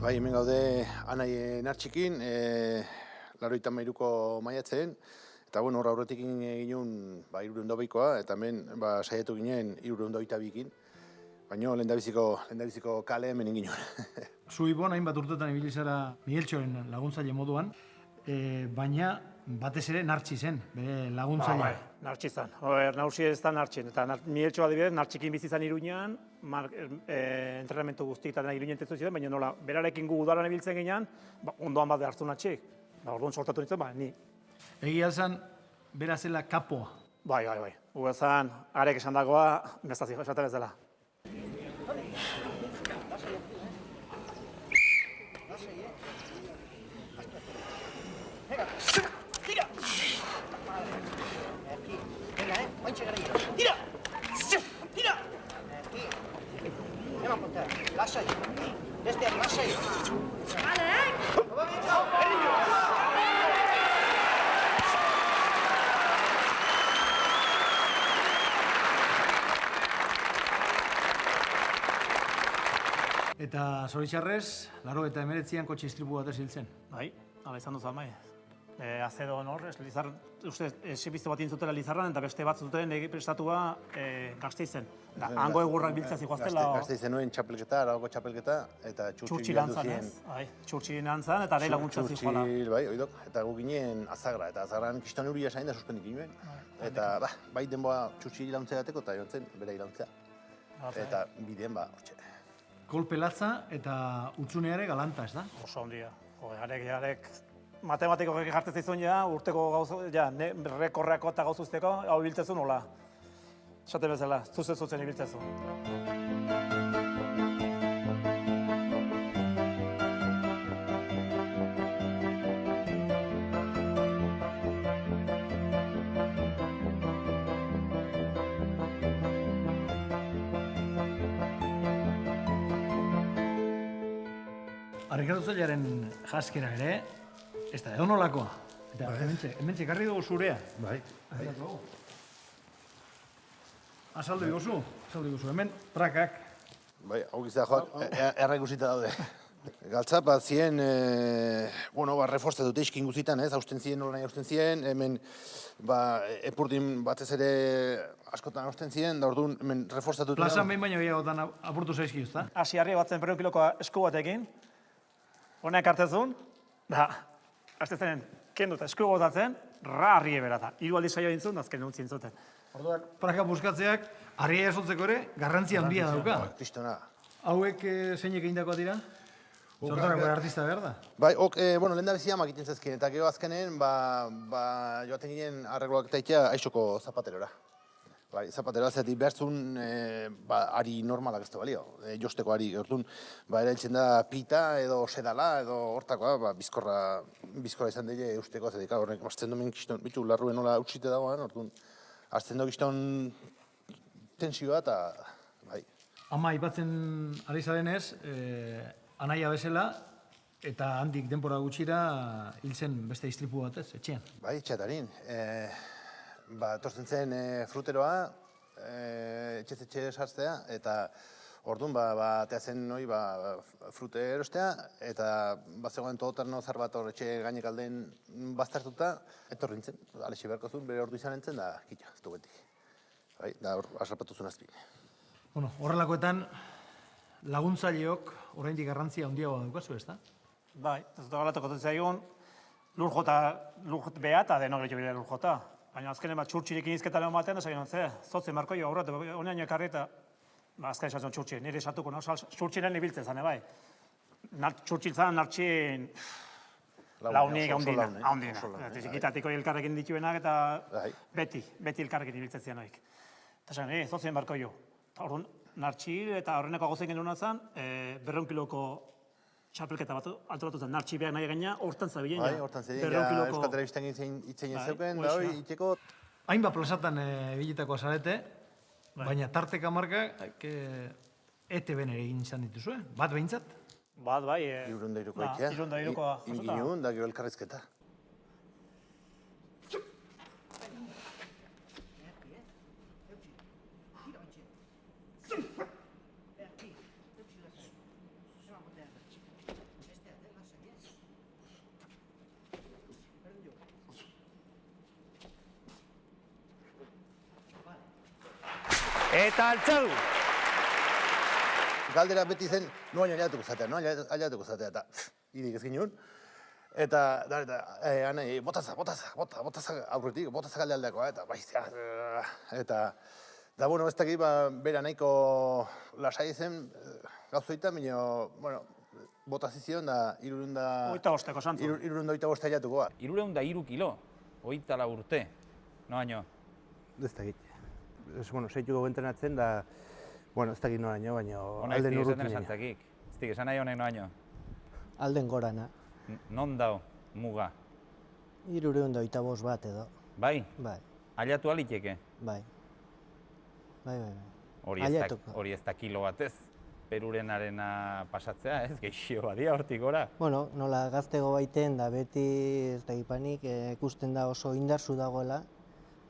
Bai, hemen gaude Anai Nartxikin, 93ko maiatzen, eta bueno, hor aurretik ginen 320koa, eta hemen saiatu ginen 322ekin, baina lehendabiziko kale hemen ginen. Zu Ibon, hainbat urtetan ibili zara Migueltxoren laguntzaile moduan, baina batez ere Nartxi zen, bere laguntzailea. Nartxi zen. Nagusi ez da Nartxin. Eta Migueltxo adibidez, Nartxikin bizi zen Iruñan, entrenamentu guztietan Iruñan tezu ziren, baina nola, berarekin gu udaran ibiltzen ginean, ondoan bat hartu Nartxik. Orduan sortatu nintzen, ni. Egia zen, bera zela kapoa. Bai. Gu ezan, arek esan dagoa, mestazi esaten ez dela. Tira! Tira! Andiamo a puntare. Lasciali. Destieri, lasciali. Eta zoritxarrez, 89an kotxe istripu batez hil zen. Bai, hala izan duzu amai. Azedo hor, esibizto bat intzutela Lizarran, eta beste bat zuten prestatua Gasteizen. Hango egurrak biltzea zikoaztela. Gasteizen nuen txapelketa, aragoko txapelketa, eta txurtxi lantzan ez. Txurtxi lantzan, eta are laguntza zikoala. Bai, oidok, eta gu ginen Azagra, eta Azagran kiston euria sain da suspendik ginen. Eta bai denboa txurtxi lantzea gateko, eta jontzen bere ilantzea. Eta bideen hortxe. Kolpe latza eta utzuneare galanta, ez da? Oso ondia. Arek matematikoak jartzen zizun urteko gauza, rekorreako eta gauzuzteko, hau ibiltzezun nola. Esaten bezala, zuzen ibiltzezun. Rikardo Zailaren jaskera ere, ez da, edo nolakoa. Eta hemen txekarri dugu zurea. Bai. Azaldu iguzu, hemen prakak. Bai, hau giztea joak, erregusita daude. Galtzap, zien, reforzte dute iskin guzitan, hausten ziren, nola nahi hausten ziren, hemen, epurdin batez ere askotan hausten ziren, da orduan, hemen reforzatu dute. Plazan behin baino gehiagotan apurtu zaizki, ez da? Asi harri batzen berreun kiloko esku batekin, honek hartzezun, azte zenen, kenduta esku gotatzen, harri eberata. Hiru aldiz saio dintzun, azken nuntzien zuten. Orduak, praka buskatzeak, harria esotzeko ere, garrantzi handia dauka. Kristona. Hauek zeinek egindakoa dira? Zortarako artista behar da? Bai, lehen da bezia makiten zezkin, eta gero azkenen, joaten ginen arregloak taitea aixoko zapaterora. Bai, zapatero azetik behartzun ari normalak ez da balio, josteko ari gertun. Erailtzen da pita edo sedala edo hortakoa, bizkorra izan dide eusteko azetik. Horrek, azten domen kiston, bitu larruen nola utsite dagoan, orduan, azten do kiston tensioa eta, bai. Ama, ipatzen ari zarenez, anaia bezala, eta handik denbora gutxira hil zen beste istripu batez, etxean. Bai, etxeatarin. Tortzen zen fruteroa, etxe sartzea, eta orduan atea zen frute erostea, eta zegoen todoterno zar bat etxe gainek aldean baztertuta, etorri nintzen, Alexi beharko zuen, bere ordu izan nintzen, da kitxa, ez du betik. Da hor, asrapatu zuen azpin. Horrelakoetan, laguntzaileok oraindik garrantzia handiagoa daukazu, ez da? Bai, ez da galatuko zaigun, lur beha eta denok lehitu bidea lur jota. Baina azkenen txurtxirekin izketa lehon batean, da zailan, zotzen marko jo aurrat, honean ekarri eta azken esatzen txurtxi, nire esatuko, txurtxiren ibiltzen zane, bai. Txurtxil zan, nartxin launik haundina. Zikitatiko elkarrekin dituenak eta beti elkarrekin ibiltzen zian hoik. Eta zailan, zotzen marko jo. Horren, nartxil eta horreneko gozen genuen zan, 200 kiloko txapelketa bat antolatu zen, nartxi behar nahi gaina, hortan zabilen. Bai, hortan zabilen, Euskal Telebistan itzen zeuken, da hori, itxeko. Hainbat plazatan ebilitako azarete, baina tarteka marka, ETB-en ere egin izan dituzue, bat behintzat? Bat, bai. Irundairuko ikia. Irundairukoa. Inginun, da gero elkarrizketa. Eta altxau! Galdera beti zen, noain aliatuko zatea, eta idik ez ginen. Eta, anai, botaza aurretik, botaza galde aldeakoa, eta baizia, eta, da, bueno, ez dakit, bera nahiko lasai zen, gauzoita, baina, bueno, botazizion da, irurunda... Oita bosteko santzu. Irurunda oita bosta aliatukoa. 303 kilo, 24 urte, noaino. Ez dakit. Bueno, seituko entrenatzen da, bueno, ez dakit noaino, baina Hona ez dik esaten esantzakik. Ez dik esan nahi honek noaino. Alden gorana. Non dao, muga? 325 bat edo. Bai? Bai, Aliatu aliteke? bai. Bai. Hori ez da kilo batez. Perurenarena pasatzea, ez? Geixio badia hortik gora. Bueno, nola gaztego baiten da beti ez da ipanik ikusten da oso indartsu dagoela.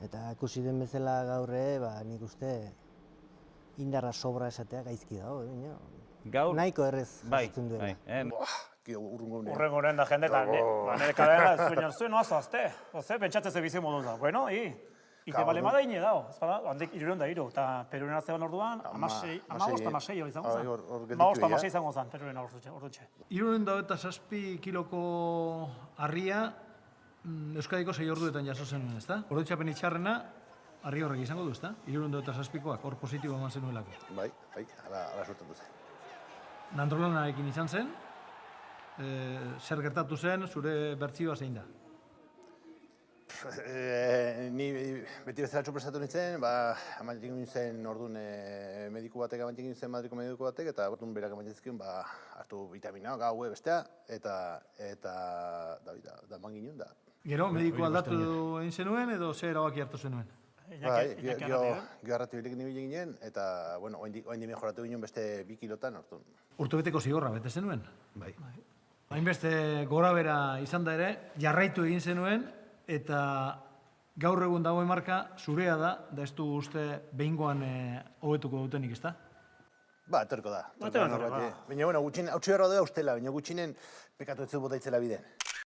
Eta ikusi den bezala gaurre, nik uste indarra sobra esatea gaizki dago. Gaur? Nahiko errez Bai, jasotzen duela. Urrengoren da jende, eta nire kadera zuen oazo azte. Oze, pentsatzen ze bizi modu da. Bueno, ite bale mada ine dao. Ez bada, handik 303, eta Peruren zeban orduan, 16 hori izango zen. 16 izango zen, Peruren ordutxe. 307 kiloko harria Euskadiko 6 orduetan jaso zenuen, ezta? Oroitzapen itxarrena, harri horrek izango du, ezta? 307koak, hor positibo eman zenuelako. Bai, ala suertatu zen. Nandrolanarekin izan zen, zer gertatu zen, zure bertsioa zein da? Ni beti bezala prestatu nintzen, amantik nintzen orduan mediku batek amantik nintzen Madriko mediku batek, eta orduan berak amantik zizkion hartu vitamina, gaue bestea, eta man ginen da. Gero, mediku aldatu egin zenuen edo zer erabaki hartu zenuen? Geharratu bilekin nibile ginen, eta, bueno, oindi mejoratu ginen beste 2 kilotan, orduan. Urtebeteko zigorra bete zenuen? Bai. Hainbeste gora bera izan da ere, jarraitu egin zenuen, eta gaur egun dagoen marka zurea da ez du uste behingoan hobetuko dutenik, ezta? Etorko da. Baina, bueno, gutxin, hautsi beharra da ustela, baina gutxinen pekatu ez bota itzela biden.